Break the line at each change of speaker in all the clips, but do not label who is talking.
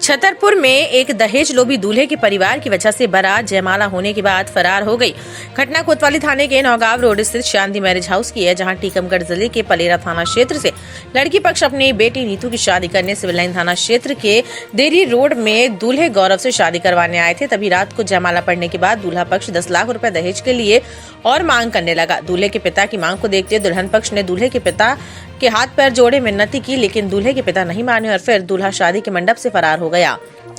छतरपुर में एक दहेज लोभी दूल्हे के परिवार की वजह से बारात जयमाला होने के बाद फरार हो गई। घटना कोतवाली थाने के नौगांव रोड स्थित शांति मैरिज हाउस की है, जहां टीकमगढ़ जिले के पलेरा थाना क्षेत्र से लड़की पक्ष अपनी बेटी नीतू की शादी करने सिविल लाइन थाना क्षेत्र के देरी रोड में दूल्हे गौरव से शादी करवाने आए थे। तभी रात को जयमाला पड़ने के बाद दूल्हा पक्ष 10 लाख रुपए दहेज के लिए और मांग करने लगा। दूल्हे के पिता की मांग को देखते दुल्हन पक्ष ने दूल्हे के पिता के हाथ पैर जोड़े मिन्नती की, लेकिन दूल्हे के पिता नहीं माने और फिर दूल्हा शादी के मंडप से फरार हो गया।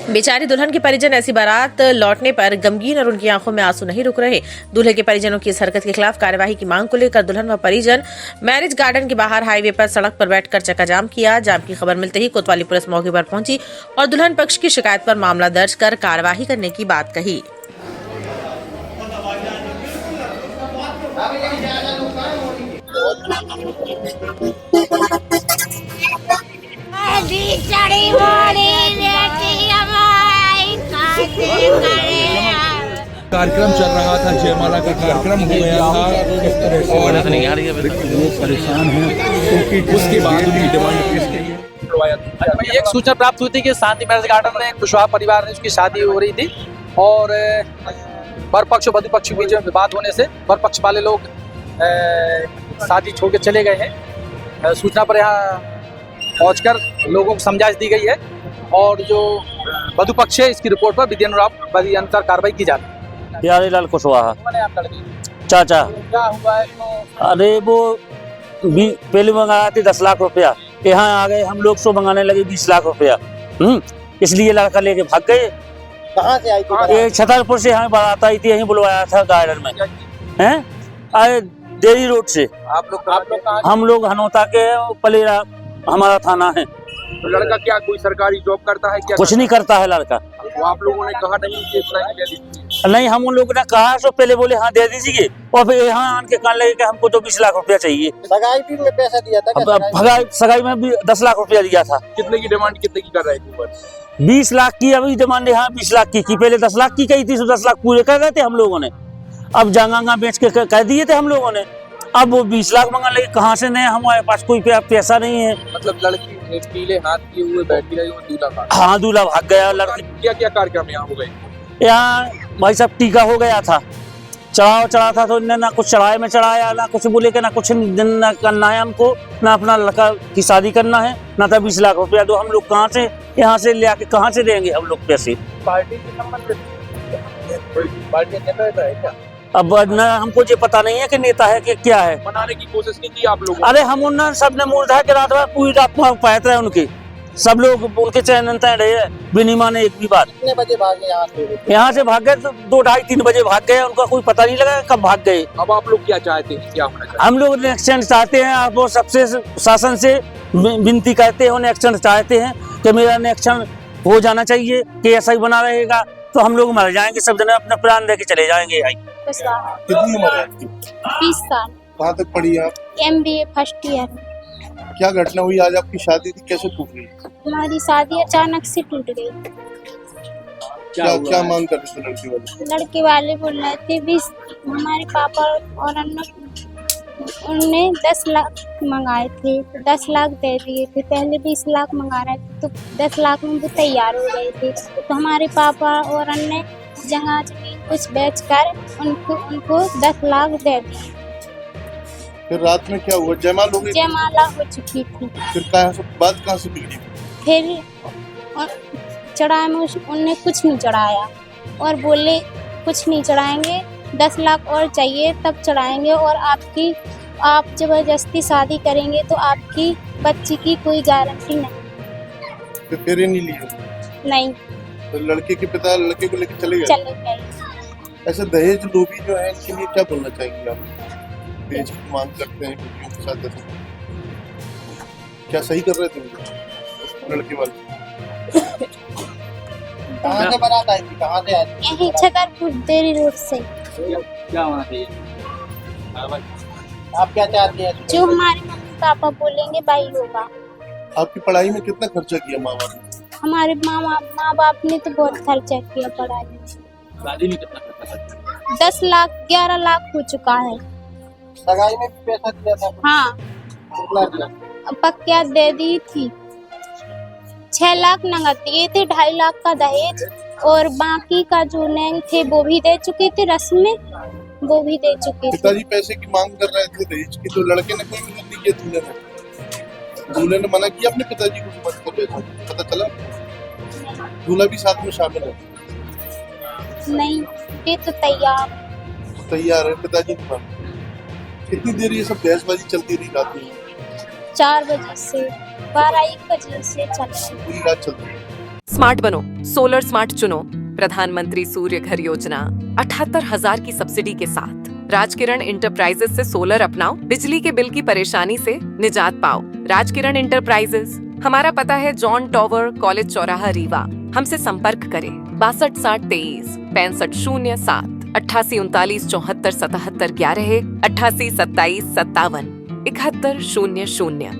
बेचारी दुल्हन के परिजन ऐसी बारात लौटने पर गमगीन और उनकी आंखों में आंसू नहीं रुक रहे। दूल्हे के परिजनों की इस हरकत के खिलाफ कार्यवाही की मांग को लेकर दुल्हन व परिजन मैरिज गार्डन के बाहर हाईवे पर सड़क पर बैठकर चक्काजाम किया। जाम की खबर मिलते ही कोतवाली पुलिस मौके पर पहुंची और दुल्हन पक्ष की शिकायत पर मामला दर्ज कर कार्यवाही करने की बात कही।
कार्यक्रम चल रहा था, जयमाला का कार्यक्रम हो गया था और परेशान है क्योंकि उसके बाद उनकी डिमांड पेश की।
एक सूचना प्राप्त हुई थी कि शांति मैरिज गार्डन में कुशवाहा परिवार में उसकी शादी हो रही थी और वर पक्ष और वधु पक्ष के बीच में विवाद होने से वर पक्ष वाले लोग शादी छोड़ के चले गए हैं। सूचना पर यहाँ पहुंचकर लोगों को समझाइश दी गई है और जो वधु पक्ष है इसकी रिपोर्ट पर विधिनुसार कार्रवाई की जा रही है।
प्यारेलाल कुशवाहा चाचा।
क्या हुआ है तो
अरे वो पहले मंगाया थे 10 लाख रुपया, यहाँ आ गए हम लोग सो मंगाने लगे 20 लाख रुपया। इसलिए लड़का लेके भाग गए।
कहाँ से आई थी?
ये छतरपुर से हमें बारात आई थी, यहीं बुलवाया था गार्डन में। हैं अरे देरी रोड से।
आप लोग
हम लोग हनोता के पलेरा हमारा थाना है।
तो लड़का क्या कोई सरकारी जॉब करता है क्या?
कुछ नहीं करता है लड़का।
तो आप लोगों ने कहा नहीं कि इतना ही दे दीजिए?
नहीं, हम उन लोगों ने कहा तो पहले बोले हाँ दे दीजिए और फिर यहाँ आन के कहने लगे कि हमको तो 20 लाख रुपया चाहिए।
सगाई भी में पैसा दिया था क्या?
सगाई में भी 10 लाख रुपया दिया था।
कितने की डिमांड कितने की कर रहे थे?
20 लाख की अभी डिमांड है। 20 लाख की पहले 10 लाख की कही थी, तो 10 लाख पूरे कर रहे थे हम लोगों ने। अब जंगा बेच के कह दिए थे हम लोगों ने। अब वो 20 लाख मंगा लगे, कहाँ से नहीं, हमारे पास कोई पैसा नहीं है।
मतलब लड़की पीले हाथ किए हुए बैठी रही और दूल्हा भाग।
हाँ दूल्हा भाग गया। लड़की
क्या क्या कार्यक्रम यहाँ हो गए?
यहाँ भाई साहब टीका हो गया था, चढ़ा था तो इन्हें ना कुछ चढ़ाए में चढ़ाया, ना कुछ बोले के ना कुछ दिन करना है हमको, ना अपना लड़का की शादी करना है, ना था 20 लाख रुपया दो। हम लोग कहाँ से यहाँ से ले आके कहाँ से देंगे हम लोग पैसे?
पार्टी के संबंध पार्टी नेता है क्या?
अब न हमको ये पता नहीं है कि नेता है कि क्या है।
मनाने की कोशिश नहीं की आप लोगों?
अरे हम उन सबने मूर्धा के रात में पूरी रात पैत रहे उनके, सब लोग उनके चैन तय रहे बिनी माने एक भी बात।
कितने बजे भागे
यहाँ से भाग गए तो 2, 2:30, 3 बजे भाग गए। उनका कोई पता नहीं लगा कब भाग गए।
अब आप लोग क्या चाहते हैं, क्या होना चाहिए?
हम लोग एक्शन चाहते हैं, आप वो सबसे शासन से विनती करते हैं, एक्शन चाहते हैं कि मेरा एक्शन हो जाना चाहिए कि ऐसा ही बना रहेगा तो हम लोग मर जाएंगे, सब जने अपना प्राण दे के चले जाएंगे।
कितनी उम्र है आपकी?
20 साल।
कहाँ तक पढ़ी आप?
MBA first year.
क्या घटना हुई आज? आपकी शादी थी, कैसे टूट गई?
हमारी शादी अचानक से टूट गई।
क्या मांग कर रहे थे लड़की वाले?
लड़के वाले बोल रहे थे 20, हमारे पापा और उनने 10 लाख मंगाए थे तो 10 लाख दे दिए थे। पहले 20 लाख मंगा रहे थे तो 10 लाख में वो तैयार हो गए थे। तो हमारे पापा और अन्य जगह जमीन कुछ बेचकर उनको 10 लाख दे दिए।
फिर रात में क्या हुआ? जयमाला हो गई?
जयमाला हो चुकी थी।
फिर बात कहाँ से बिगड़ी?
फिर चढ़ाए में उनने कुछ नहीं चढ़ाया और बोले कुछ नहीं चढ़ाएंगे, 10 लाख और चाहिए तब चढ़ाएंगे और आप जबरदस्ती शादी करेंगे तो आपकी बच्ची की कोई गारंटी नहीं।
फिर ही नहीं लिया?
नहीं।
तो लड़के के पिता लड़के को लेकर चले
गए।
ऐसे दहेज लोभी जो है इनके लिए क्या बोलना चाहेंगे आप? दहेज की मांग करते हैं लड़कियों के साथ, ऐसे क्या सही कर रहे थे लड़के वाले? कहाँ से बारात आई थी? कहाँ से आई थी?
यही छतरपुर देरी रोड से।
क्या होना चाहिए?
आप क्या चाहते हैं?
जो हमारे मम्मी पापा बोलेंगे भाई होगा।
आपकी पढ़ाई में कितना खर्चा किया माँ बाप ने?
हमारे माँ बाप ने तो बहुत खर्चा किया पढ़ाई में।
शादी में कितना खर्चा?
10 लाख 11 लाख हो चुका है।
सगाई में भी पैसा दिया था?
हाँ,
कितना दिया?
पक्का दे दी थी 6 लाख नगद दिए थे, 2.5 लाख का दहेज और बाकी का जो नैंग थे वो भी दे चुके थे, रस्म में वो भी दे चुके थे।
पिताजी पैसे की मांग कर रहे थे दहेज की, तो लड़के ने कोई मदद नहीं किया, दूल्हे ने मना किया अपने पिताजी को मत कर भेजो, पता चला? दूल्हा भी साथ में शामिल है?
नहीं, ये तो तैयार
है पिताजी के पास। कितनी देर ये सब बहसबाजी चलती रही रात में?
4 बजे से 12-1 बजे से चल रही।
पूरी रात चलती है।
स्मार्ट बनो, सोलर स्मार्ट चुनो। प्रधानमंत्री सूर्य घर योजना 78,000 की सब्सिडी के साथ राजकिरण इंटरप्राइजेस से सोलर अपनाओ, बिजली के बिल की परेशानी से निजात पाओ। राजकिरण इंटरप्राइजेस, हमारा पता है जॉन टॉवर, कॉलेज चौराहा, रीवा। हमसे संपर्क करें 62 60 23 65 07 88 39 74 77 11 88 27 57 71 00।